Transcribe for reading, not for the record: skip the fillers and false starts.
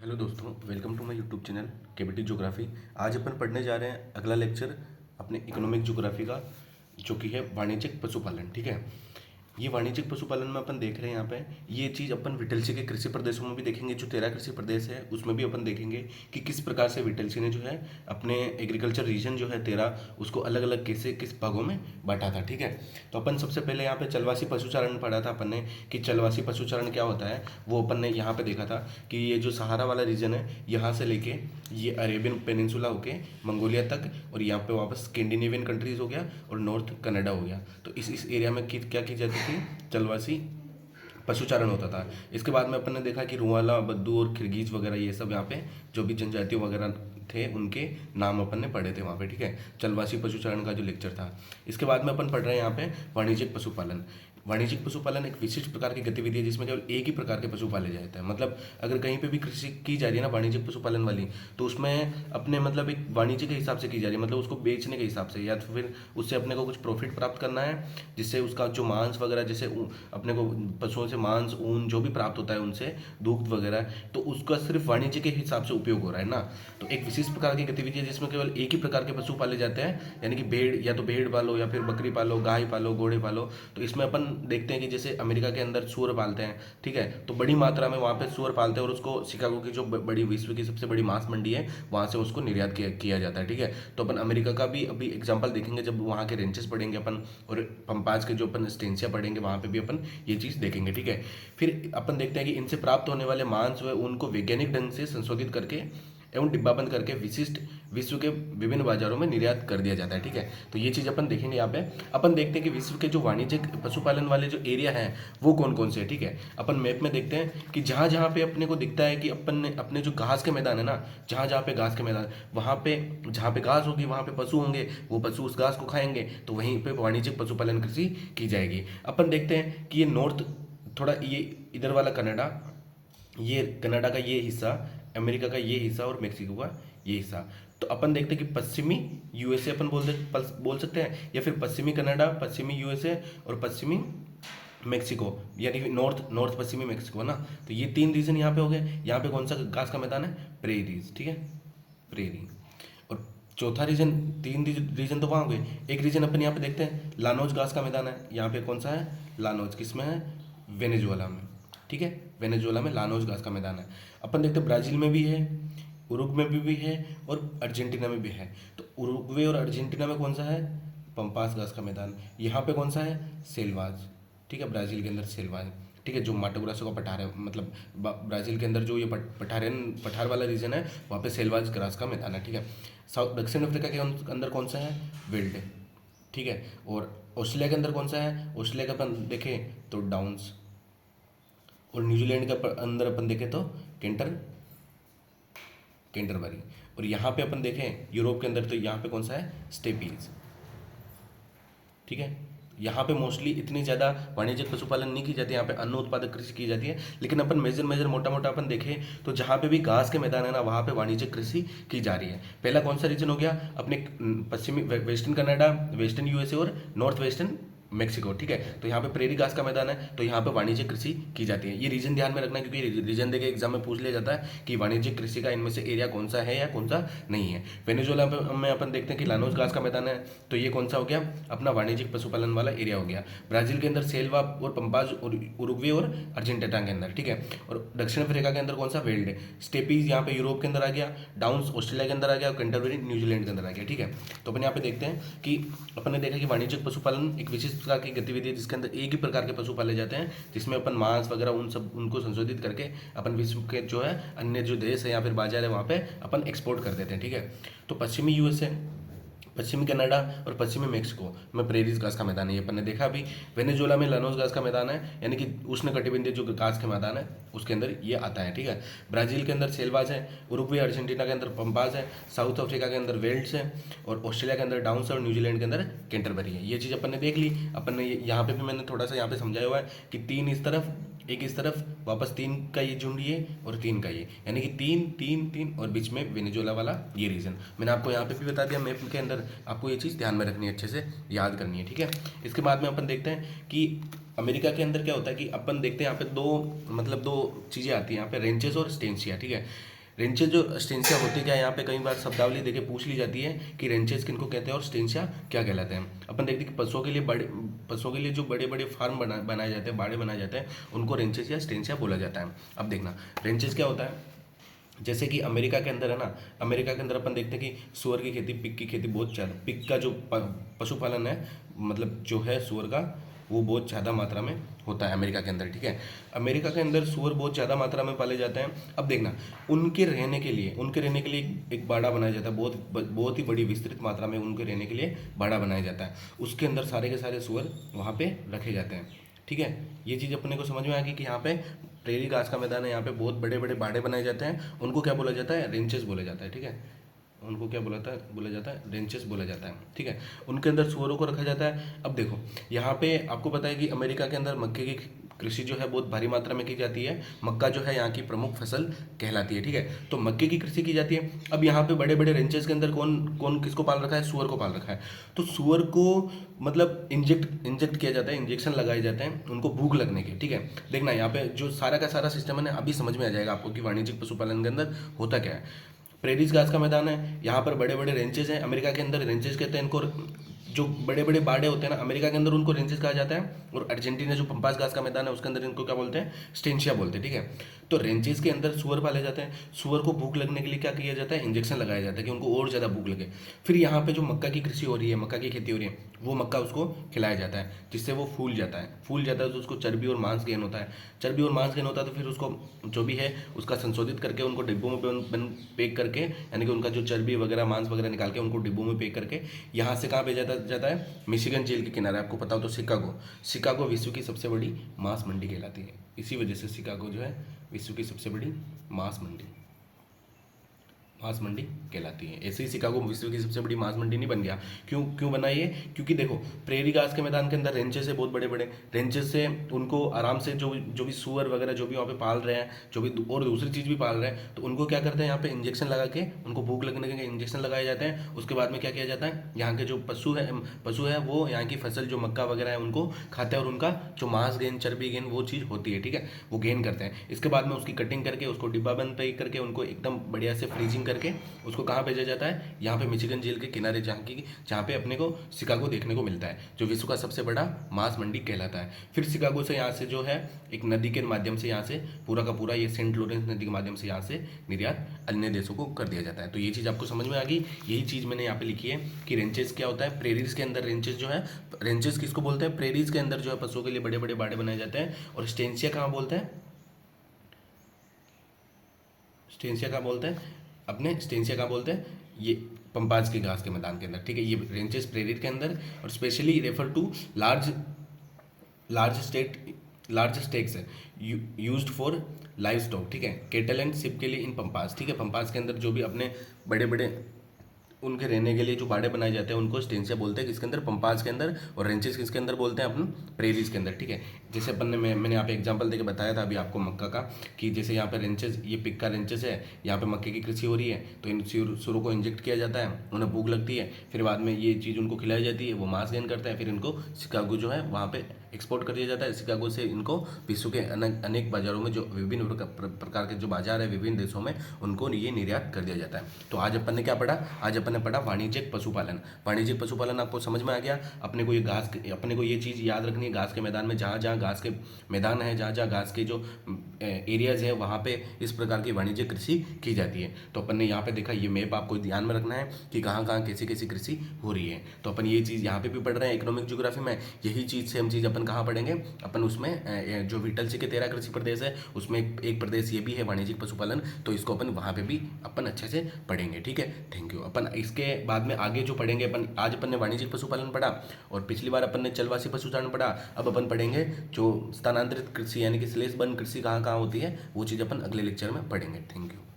Hello दोस्तों, welcome to my YouTube channel KBT geography. आज अपन पढ़ने जा रहे हैं अगला लेक्चर अपने इकोनॉमिक ज्योग्राफी का, जो कि है वाणिज्यिक पशुपालन। ठीक है, ये वाणिज्यिक पशुपालन में अपन देख रहे हैं यहाँ पे ये चीज़ अपन विटलसी के कृषि प्रदेशों में भी देखेंगे। जो 13 कृषि प्रदेश है उसमें भी अपन देखेंगे कि किस प्रकार से विटलसी ने जो है अपने एग्रीकल्चर रीजन जो है 13 उसको अलग अलग कैसे किस भागों में बांटा था। ठीक है, तो अपन सबसे पहले यहाँ पे चलवासी पशुचारण पढ़ा था अपन ने कि चलवासी पशुचारण क्या होता है, वो अपन ने यहाँ पे देखा था कि ये जो सहारा वाला रीजन है यहाँ से लेके ये अरेबियन पेनिनसुला होके मंगोलिया तक और यहाँ पे वापस स्कैंडिनेवियन कंट्रीज हो गया और नॉर्थ कनाडा हो गया। तो इस एरिया में क्या की जाती थी, चलवासी पशुचारण होता था। इसके बाद में अपन ने देखा कि रुआला, बद्दू और किर्गिज वगैरह ये सब यहाँ पे जो भी जनजातियों वगैरह थे उनके नाम अपन ने पढ़े थे वहाँ पे। ठीक है, चलवासी पशुचारण का जो लेक्चर था। इसके बाद में अपन पढ़ रहे हैं यहाँ पे वाणिज्यिक पशुपालन। वाणिज्यिक पशुपालन एक विशिष्ट प्रकार की गतिविधि है जिसमें केवल एक ही प्रकार के पशु पाले जाते हैं। मतलब अगर कहीं पे भी कृषि की जा रही है ना वाणिज्यिक पशुपालन वाली, तो उसमें अपने मतलब एक वाणिज्य के हिसाब से की जा रही है, मतलब उसको बेचने के हिसाब से या तो फिर उससे अपने को कुछ प्रॉफिट प्राप्त करना है, जिससे उसका जो मांस वगैरह जैसे अपने को पशुओं से मांस, ऊन जो भी प्राप्त होता है उनसे, दूध वगैरह, तो उसका सिर्फ वाणिज्य के हिसाब से उपयोग हो रहा है ना। तो एक विशिष्ट प्रकार की गतिविधि है जिसमें केवल एक ही प्रकार के पशु पाले जाते हैं, यानी कि भेड़, या तो भेड़ पालो या फिर बकरी पालो, गाय पालो, घोड़े पालो। तो इसमें अपन देखते हैं कि जैसे अमेरिका के अंदर सूअर पालते हैं। ठीक है, तो बड़ी मात्रा में वहाँ पे सूअर पालते हैं और उसको शिकागो की जो बड़ी विश्व की सबसे बड़ी मांस मंडी है वहाँ से उसको निर्यात किया जाता है। ठीक है, तो अपन अमेरिका का भी अभी एग्जाम्पल देखेंगे जब वहाँ के रेंचेस पढ़ेंगे अपन, और पंपाज के जो अपन स्टेंसिया पढ़ेंगे वहाँ पे भी अपन ये चीज़ देखेंगे। ठीक है, फिर अपन देखते हैं कि इनसे प्राप्त होने वाले मांस व उनको वैज्ञानिक ढंग से संशोधित करके एवं डिब्बाबंद करके विशिष्ट विश्व के विभिन्न बाजारों में निर्यात कर दिया जाता है। ठीक है, तो ये चीज़ अपन देखेंगे यहाँ पे। अपन देखते हैं कि विश्व के जो वाणिज्यिक पशुपालन वाले जो एरिया हैं वो कौन कौन से हैं। ठीक है, अपन मैप में देखते हैं कि जहाँ जहाँ पे अपने को दिखता है कि अपन ने अपने जो घास के मैदान है ना, जहाँ जहाँ पे घास के मैदान, वहाँ पे जहाँ पे घास होगी वहाँ पे पशु होंगे, वो पशु उस घास को खाएंगे, तो वहीं पे वाणिज्यिक पशुपालन कृषि की जाएगी। अपन देखते हैं कि ये नॉर्थ थोड़ा ये इधर वाला कनाडा, ये कनाडा का ये हिस्सा, अमेरिका का ये हिस्सा और मेक्सिको का ये हिस्सा। तो अपन देखते हैं कि पश्चिमी यूएसए अपन बोल सकते हैं, या फिर पश्चिमी कनाडा, पश्चिमी यूएसए और पश्चिमी मेक्सिको, यानी कि नॉर्थ नॉर्थ पश्चिमी मेक्सिको ना। तो ये तीन रीजन यहाँ पे हो गए। यहाँ पे कौन सा घास का मैदान है, प्रेरीज। ठीक है, प्रेरी। और चौथा रीजन, तीन रीजन तो वहाँ हो गए। एक रीजन अपन यहाँ पे देखते हैं लानोज घास का मैदान है। यहाँ पे कौन सा है, लानोज, किसमें है, वेनेजुएला में। ठीक है, वेनेजुएला में लानोज घास का मैदान है। अपन देखते हैं ब्राज़ील में भी है, उरुग्वे में भी है और अर्जेंटीना में भी है। तो उरुग्वे और अर्जेंटीना में कौन सा है, पंपास घास का मैदान। यहाँ पे कौन सा है, सेल्वाज। ठीक है, ब्राज़ील के अंदर सेल्वाज। ठीक है, जो माटो ग्रासो का पठार है, मतलब ब्राज़ील के अंदर जो ये पठार वाला रीजन है वहाँ पे सेल्वाज ग्रास का मैदान है। ठीक है, साउथ दक्षिण अफ्रीका के अंदर कौन सा है, विल्ड। ठीक है, और ऑस्ट्रेलिया के अंदर कौन सा है, ऑस्ट्रेलिया का अपन देखें तो डाउन्स, और न्यूजीलैंड के अंदर अपन देखें तो कैंटरबरी। और यहाँ पे अपन देखें यूरोप के अंदर तो यहाँ पे कौन सा है, स्टेपीज। ठीक है, यहाँ पे मोस्टली इतनी ज़्यादा वाणिज्यिक पशुपालन नहीं की जाती, यहाँ पे अन्न उत्पादक कृषि की जाती है। लेकिन अपन मेजर मोटा मोटा अपन देखें तो जहाँ पे भी घास के मैदान है ना वहाँ पे वाणिज्यिक कृषि की जा रही है। पहला कौन सा रीजन हो गया, अपने पश्चिमी वेस्टर्न कनाडा, वेस्टर्न यूएसए और नॉर्थ वेस्टर्न मेक्सिको। ठीक है, तो यहाँ पे प्रेरी घास का मैदान है, तो यहाँ पे वाणिज्यिक कृषि की जाती है। ये रीजन ध्यान में रखना है क्योंकि रीजन देके एग्जाम में पूछ लिया जाता है कि वाणिज्यिक कृषि का इनमें से एरिया कौन सा है या कौन सा नहीं है। वेनेजुएला में अपन देखते हैं कि लानोस घास का मैदान है, तो ये कौन सा हो गया, अपना वाणिज्यिक पशुपालन वाला एरिया हो गया। ब्राजील के अंदर सेल्वा और पंपाज और उरुग्वे और अर्जेंटीना के अंदर। ठीक है, और दक्षिण अफ्रीका के अंदर कौन सा, वेल्ड। स्टेपीज यहाँ पे यूरोप के अंदर आ गया, डाउन्स ऑस्ट्रेलिया के अंदर आ गया और कैंटरबरी न्यूजीलैंड के अंदर आ गया। ठीक है, तो अपन यहाँ पे देखते हैं कि अपन ने देखा कि वाणिज्यिक पशुपालन एक विशिष्ट प्रकार की गतिविधि है जिसके अंदर एक ही प्रकार के पशु पाले जाते हैं, जिसमें अपन मांस वगैरह उन सब उनको संशोधित करके अपन विश्व के जो है अन्य जो देश है या फिर बाजार है वहाँ पे अपन एक्सपोर्ट कर देते हैं। ठीक है, तो पश्चिमी यूएसए, पश्चिमी कनाडा और पश्चिमी मेक्सिको में प्रेरीज घास का मैदान है, ये अपन ने देखा अभी। वेनेजुएला में लानोस घास का मैदान है, यानी कि उष्णकटिबंधीय जो घास के मैदान है उसके अंदर ये आता है। ठीक है, ब्राज़ील के अंदर सेल्वाज है, उरुग्वे अर्जेंटीना के अंदर पंपाज है, साउथ अफ्रीका के अंदर वेल्ड्स है और ऑस्ट्रेलिया के अंदर डाउन्स है और न्यूजीलैंड के अंदर कैंटरबरी है। ये चीज़ अपन ने देख ली। अपन ने यहाँ पे भी मैंने थोड़ा सा यहाँ पे समझाया हुआ है कि तीन इस तरफ, एक इस तरफ, वापस तीन का ये झुंड ये और तीन का ये, यानी कि तीन तीन तीन और बीच में वेनेजुएला वाला ये रीजन। मैंने आपको यहाँ पे भी बता दिया मैप के अंदर, आपको ये चीज़ ध्यान में रखनी है, अच्छे से याद करनी है। ठीक है, इसके बाद में अपन देखते हैं कि अमेरिका के अंदर क्या होता है कि अपन देखते हैं यहाँ पे दो चीज़ें आती हैं यहाँ पे, रेंचेस और स्टेंसिया। ठीक है, रेंचेस जो स्टेंसिया होती क्या है, यहाँ पे कई बार शब्दावली देके पूछ ली जाती है कि रेंचेस किनको कहते हैं और स्टेंसिया क्या कहलाते हैं। अपन देखते हैं कि पशुओं के लिए जो बड़े बड़े फार्म बनाए जाते हैं, बाड़े बनाए जाते हैं, उनको रेंचेस या स्टेंसिया बोला जाता है। अब देखना रेंचेस क्या होता है। जैसे कि अमेरिका के अंदर है ना, अमेरिका के अंदर अपन देखते हैं कि सुअर की खेती, पिग की खेती बहुत ज़्यादा, पिग का जो पशुपालन है, मतलब जो है सुअर का, वो बहुत ज़्यादा मात्रा में होता है अमेरिका के अंदर, ठीक है। अमेरिका के अंदर सुअर बहुत ज़्यादा मात्रा में पाले जाते हैं। अब देखना उनके रहने के लिए एक बाड़ा बनाया जाता है, बहुत ही बड़ी विस्तृत मात्रा में उनके रहने के लिए बाड़ा बनाया जाता है। उसके अंदर सारे के सारे सुअर वहाँ पे रखे जाते हैं, ठीक है। ये चीज़ अपने को समझ में आ गई कि यहाँ पे प्रेरी घास का मैदान है, यहाँ पे बहुत बड़े बड़े बाड़े बनाए जाते हैं, उनको क्या बोला जाता है, रेंचेस बोला जाता है, ठीक है। उनको क्या बोला जाता है रेंचेस बोला जाता है, ठीक है। उनके अंदर सुअरों को रखा जाता है। अब देखो यहाँ पे आपको पता है कि अमेरिका के अंदर मक्के की कृषि जो है बहुत भारी मात्रा में की जाती है। मक्का जो है यहाँ की प्रमुख फसल कहलाती है, ठीक है। तो मक्के की कृषि की जाती है। अब यहाँ पे बड़े बड़े रेंचेस के अंदर कौन कौन किसको पाल रखा है, सुअर को पाल रखा है। तो सुअर को मतलब इंजेक्ट किया जाता है, इंजेक्शन लगाए जाते हैं उनको भूख लगने के, ठीक है। देखना यहाँ पे जो सारा का सारा सिस्टम है ना, अभी समझ में आ जाएगा आपको कि वाणिज्यिक पशुपालन के अंदर होता क्या है। प्रेरीज घास का मैदान है, यहाँ पर बड़े बड़े रेंचेज हैं। अमेरिका के अंदर रेंचेज कहते हैं इनको, जो बड़े बड़े बाड़े होते हैं ना अमेरिका के अंदर, उनको रेंचेस कहा जाता है। और अर्जेंटीना जो पंपास घास का मैदान है उसके अंदर इनको क्या बोलते हैं, स्टेंशिया बोलते हैं, ठीक है। तो रेंचेस के अंदर सुअर पाले जाते हैं। सुअर को भूख लगने के लिए क्या किया जाता है, इंजेक्शन लगाया जाता है कि उनको और ज़्यादा भूख लगे। फिर यहाँ पे जो मक्का की कृषि हो रही है, मक्का की खेती हो रही है, वो मक्का उसको खिलाया जाता है, जिससे वो फूल जाता है तो उसको चर्बी और मांस गेन होता है। चर्बी और मांस गेन होता है तो फिर उसको जो भी है उसका संशोधित करके उनको डिब्बों में पैक करके, यानी कि उनका जो चर्बी वगैरह मांस वगैरह निकाल के उनको डिब्बों में पैक करके यहाँ से कहाँ भेजा जाता है, मिशिगन झील के किनारे, आपको पता हो तो शिकागो विश्व की सबसे बड़ी मांस मंडी कहलाती है। इसी वजह से शिकागो जो है विश्व की सबसे बड़ी मांस मंडी कहलाती है। ऐसे ही शिकागो विश्व की सबसे बड़ी मांस मंडी नहीं बन गया। क्यों बना ये, क्योंकि देखो प्रेरी घास के मैदान के अंदर रेंचेस है, बहुत बड़े बड़े रेंचेस से उनको आराम से जो भी सुअर वगैरह जो भी वहाँ पे पाल रहे हैं, जो भी और दूसरी चीज़ भी पाल रहे हैं, तो उनको क्या करते हैं यहाँ पे इंजेक्शन लगा के, उनको भूख लगने के इंजेक्शन लगाए जाते हैं। उसके बाद में क्या किया जाता है, यहाँ के जो पशु है वो यहाँ की फसल जो मक्का वगैरह है उनको खाते हैं और उनका जो मांस गेन, चर्बी गेन, वो चीज़ होती है, ठीक है, वो गेन करते हैं। इसके बाद में उसकी कटिंग करके उसको डिब्बा बंद पैक करके उनको एकदम बढ़िया से फ्रीजिंग करके उसको कहाँ भेजा जाता है, यहाँ पे मिशिगन झील के किनारे, जहाँ पे अपने को शिकागो देखने को मिलता है, जो विश्व का सबसे बड़ा मांस मंडी कहलाता है। फिर शिकागो से यहाँ से जो है एक नदी के माध्यम से यहाँ से पूरा का पूरा ये सेंट लॉरेंस नदी के माध्यम से यहाँ से निर्यात अन्य देशों को कर दिया जाता है। तो ये चीज़ आपको समझ में आ गई। यही चीज़ मैंने यहाँ पे लिखी है कि रेंचेस क्या होता है। प्रेरीज के अंदर रेंचेस जो है, रेंचेस किसको बोलते हैं, प्रेरीज के अंदर जो है पशुओं के लिए बड़े बड़े बाड़े बनाए जाते हैं। और स्टेंसिया कहाँ बोलते हैं, स्टेंसिया कहाँ बोलते हैं, अपने स्टेंसिया कहाँ बोलते हैं, ये पंपाज के घास के मैदान के अंदर, ठीक है। ये रेंचेस प्रेरित के अंदर, और specially refer to large stakes है यूज्ड फॉर लाइव स्टॉक, ठीक है, केटल एंड शिप के लिए इन पंपास, ठीक है। पंपास के अंदर जो भी अपने बड़े बड़े उनके रहने के लिए जो बाड़े बनाए जाते हैं उनको स्टेंसिया बोलते हैं, किसके अंदर, पंपास के अंदर। और रेंचेस किसके अंदर बोलते हैं, अपन प्रेरीज के अंदर, ठीक है। जैसे अपन ने मैंने यहाँ पे एग्जांपल देके बताया था अभी आपको मक्का का, कि जैसे यहाँ पे रेंचेस, ये पिग का रेंचेस है, यहाँ पे मक्के की कृषि हो रही है, तो इन सुरों को इंजेक्ट किया जाता है, उन्हें भूख लगती है, फिर बाद में ये चीज़ उनको खिलाई जाती है, वो मांस गेन करते हैं, फिर इनको शिकागो जो है वहाँ पे एक्सपोर्ट कर दिया जाता है। शिकागो से इनको विश्व के अनेक बाजारों में, जो विभिन्न प्रकार के जो बाजार है विभिन्न देशों में, उनको ये निर्यात कर दिया जाता है। तो आज अपन ने क्या पढ़ा, आज अपन ने पढ़ा वाणिज्यिक पशुपालन। वाणिज्यिक पशुपालन आपको समझ में आ गया। अपने को ये चीज़ याद रखनी है, घास के मैदान में जहाँ जहाँ घास के मैदान है, जहाँ जहाँ घास के जो एरियाज है, वहाँ पे इस प्रकार की वाणिज्यिक कृषि की जाती है। तो अपन ने यहाँ पे देखा, ये मैप आपको ध्यान में रखना है कि कहाँ कहाँ कैसी कैसी कृषि हो रही है। तो अपन ये चीज़ यहाँ पे भी पढ़ रहे हैं इकोनॉमिक ज्योग्राफी में। यही चीज़ सेम चीज़ अपन कहाँ पढ़ेंगे, अपन उसमें जो विटल सी के 13 कृषि प्रदेश है उसमें एक प्रदेश ये भी है वाणिज्यिक पशुपालन, तो इसको अपन वहाँ पे भी अपन अच्छे से पढ़ेंगे, ठीक है। Thank you. अपन इसके बाद में आगे जो पढ़ेंगे, आज अपन ने वाणिज्यिक पशुपालन पढ़ा और पिछली बार अपन ने चलवासी पशुचारण पढ़ा। अब अपन पढ़ेंगे जो स्थानांतरित कृषि यानी कि स्लेश बन कृषि कहाँ कहाँ होती है, वो चीज़ अपन अगले लेक्चर में पढ़ेंगे। Thank you.